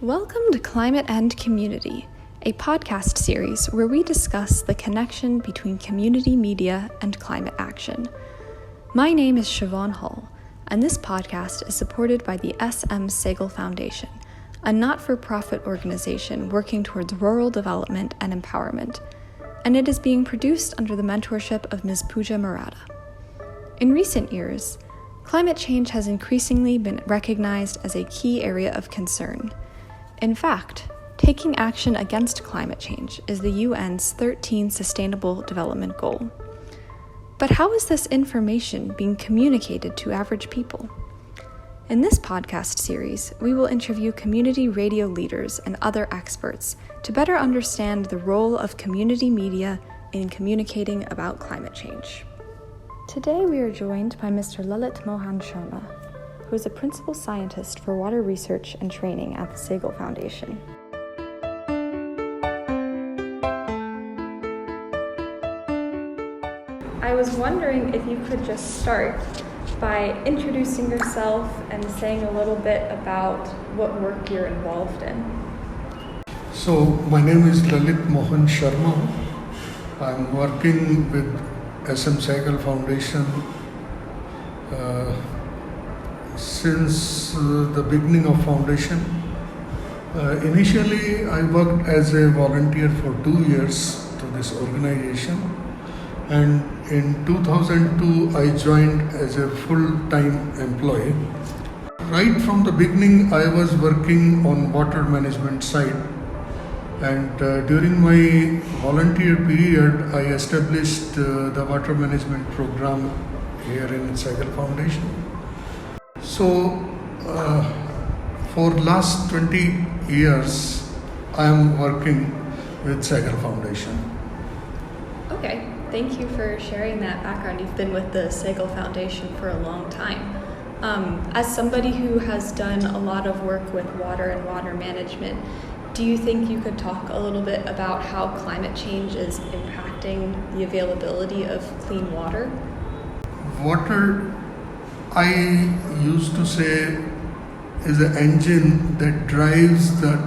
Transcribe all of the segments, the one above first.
Welcome to Climate and Community, a podcast series where we discuss the connection between community media and climate action. My name is Siobhan Hull, and this podcast is supported by the SMSF Foundation, a not-for-profit organization working towards rural development and empowerment, and it is being produced under the mentorship of Ms. Pooja Maratha. In recent years, climate change has increasingly been recognized as a key area of concern. In fact, taking action against climate change is the UN's 13th Sustainable Development Goal. But how is this information being communicated to average people? In this podcast series, we will interview community radio leaders and other experts to better understand the role of community media in communicating about climate change. Today we are joined by Mr. Lalit Mohan Sharma, who is a principal scientist for water research and training at the Sehgal Foundation. I was wondering if you could just start by introducing yourself and saying a little bit about what work you're involved in. So, my name is Lalit Mohan Sharma. I'm working with Sehgal Foundation since the beginning of foundation. Initially, I worked as a volunteer for 2 years to this organization, and in 2002, I joined as a full-time employee. Right from the beginning, I was working on water management side, and during my volunteer period, I established the water management program here in Sehgal Foundation. So, for last 20 years, I am working with Sehgal Foundation. Okay, thank you for sharing that background. You've been with the Sehgal Foundation for a long time. As somebody who has done a lot of work with water and water management, do you think you could talk a little bit about how climate change is impacting the availability of clean water? Water, I used to say, is an engine that drives the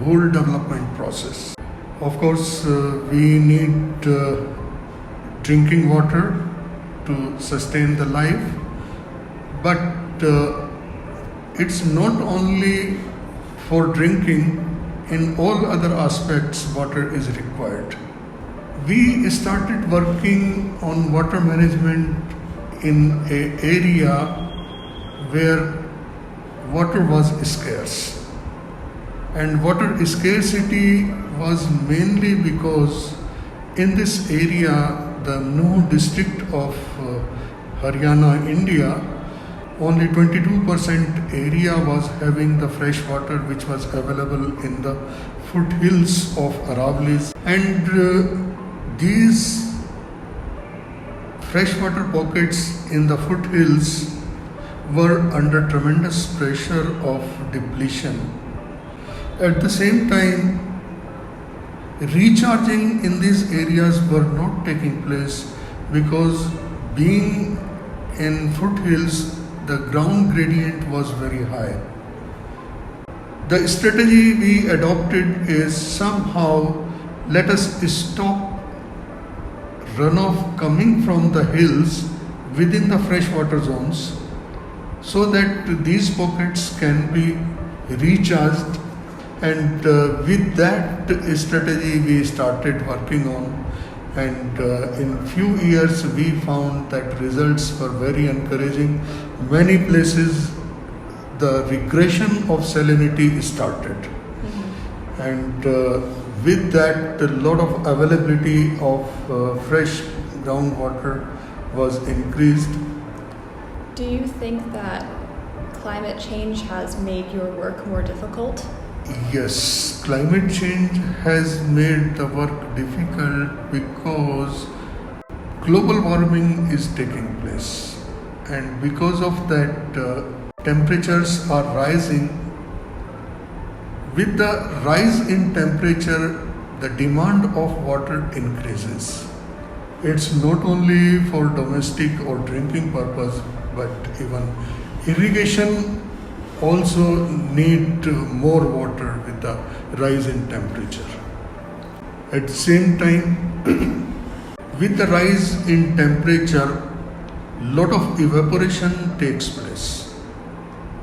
whole development process. Of course, we need drinking water to sustain the life, but it's not only for drinking. In all other aspects, water is required. We started working on water management in an area where water was scarce. And water scarcity was mainly because in this area, the Nuh district of Haryana, India, only 22% area was having the fresh water which was available in the foothills of Aravallis. And these freshwater pockets in the foothills were under tremendous pressure of depletion. At the same time, recharging in these areas were not taking place because being in foothills, the ground gradient was very high. The strategy we adopted is somehow let us stop runoff coming from the hills within the freshwater zones so that these pockets can be recharged, and with that strategy we started working on. And in few years we found that results were very encouraging. Many places the regression of salinity started. Mm-hmm. And with that, a lot of availability of fresh groundwater was increased. Do you think that climate change has made your work more difficult? Yes, climate change has made the work difficult because global warming is taking place, and because of that temperatures are rising. With the rise in temperature, the demand of water increases. It's not only for domestic or drinking purpose, but even irrigation also need more water with the rise in temperature. At the same time, with the rise in temperature, lot of evaporation takes place.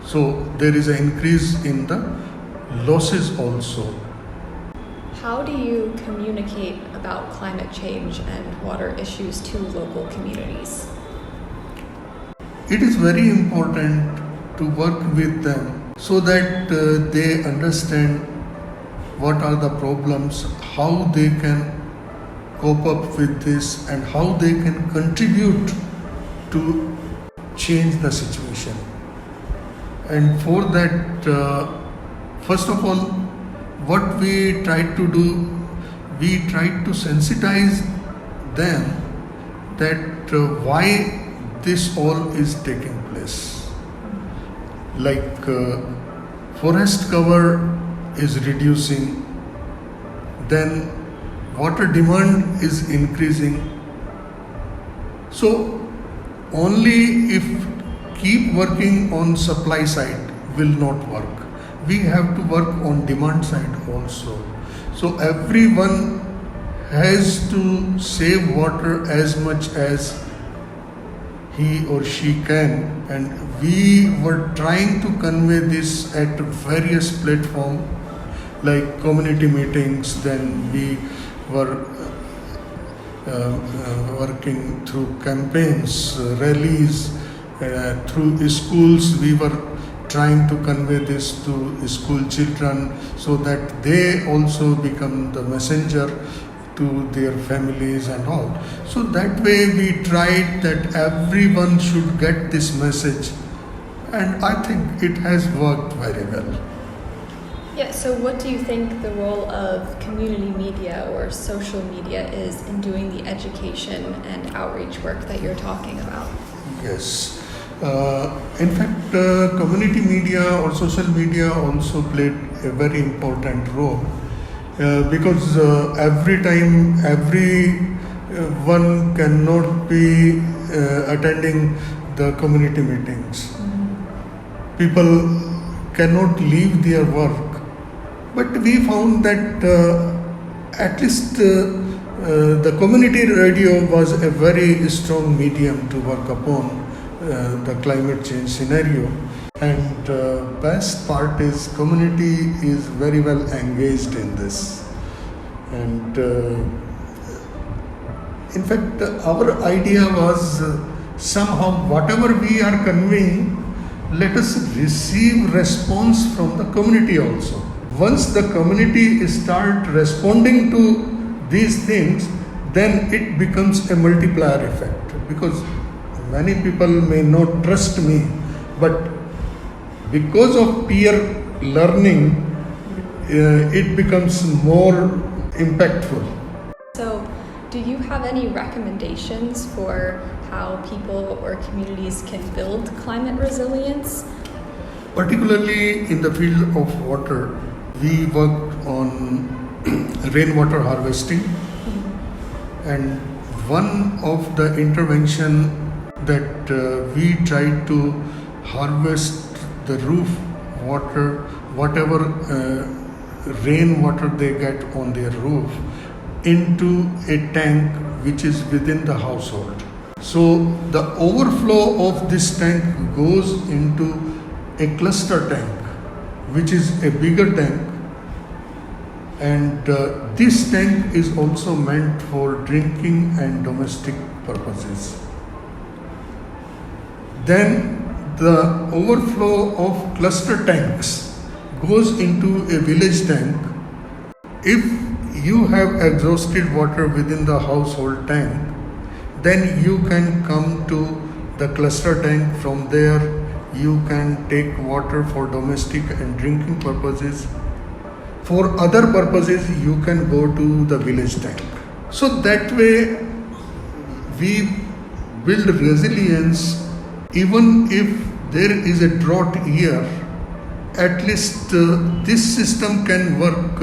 So there is an increase in the losses also. How do you communicate about climate change and water issues to local communities? It is very important to work with them so that they understand what are the problems, how they can cope up with this, and how they can contribute to change the situation. And for that, first of all, what we try to do, we try to sensitize them that why this all is taking place. Like forest cover is reducing, then water demand is increasing. So only if keep working on supply side will not work. We have to work on demand side also. So everyone has to save water as much as he or she can, and we were trying to convey this at various platforms like community meetings. Then we were working through campaigns, rallies, through schools. We were trying to convey this to school children so that they also become the messenger to their families and all. So that way we tried that everyone should get this message, and I think it has worked very well. Yeah, so what do you think the role of community media or social media is in doing the education and outreach work that you're talking about? Yes. In fact, community media or social media also played a very important role because every time everyone cannot be attending the community meetings. People cannot leave their work, but we found that at least the community radio was a very strong medium to work upon the climate change scenario. And best part is community is very well engaged in this. And in fact, our idea was somehow whatever we are conveying, let us receive response from the community also. Once the community start responding to these things, then it becomes a multiplier effect, because many people may not trust me, but because of peer learning, it becomes more impactful. So, do you have any recommendations for how people or communities can build climate resilience? Particularly in the field of water, we worked on rainwater harvesting, and one of the intervention that we tried to harvest the roof water, whatever rainwater they get on their roof, into a tank which is within the household. So the overflow of this tank goes into a cluster tank, which is a bigger tank, and this tank is also meant for drinking and domestic purposes. Then the overflow of cluster tanks goes into a village tank. If you have exhausted water within the household tank, then you can come to the cluster tank. From there you can take water for domestic and drinking purposes. For other purposes you can go to the village tank. So that way we build resilience. Even if there is a drought year, at least this system can work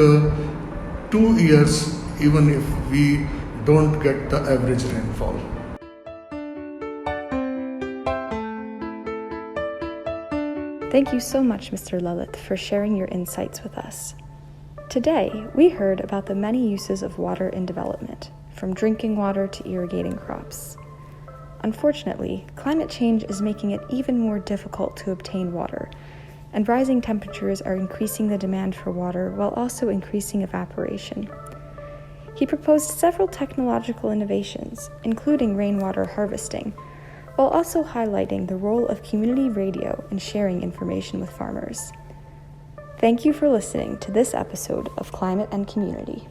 2 years even if we don't get the average rainfall. Thank you so much, Mr. Lalit, for sharing your insights with us. Today, we heard about the many uses of water in development, from drinking water to irrigating crops. Unfortunately, climate change is making it even more difficult to obtain water, and rising temperatures are increasing the demand for water while also increasing evaporation. He proposed several technological innovations, including rainwater harvesting, while also highlighting the role of community radio in sharing information with farmers. Thank you for listening to this episode of Climate and Community.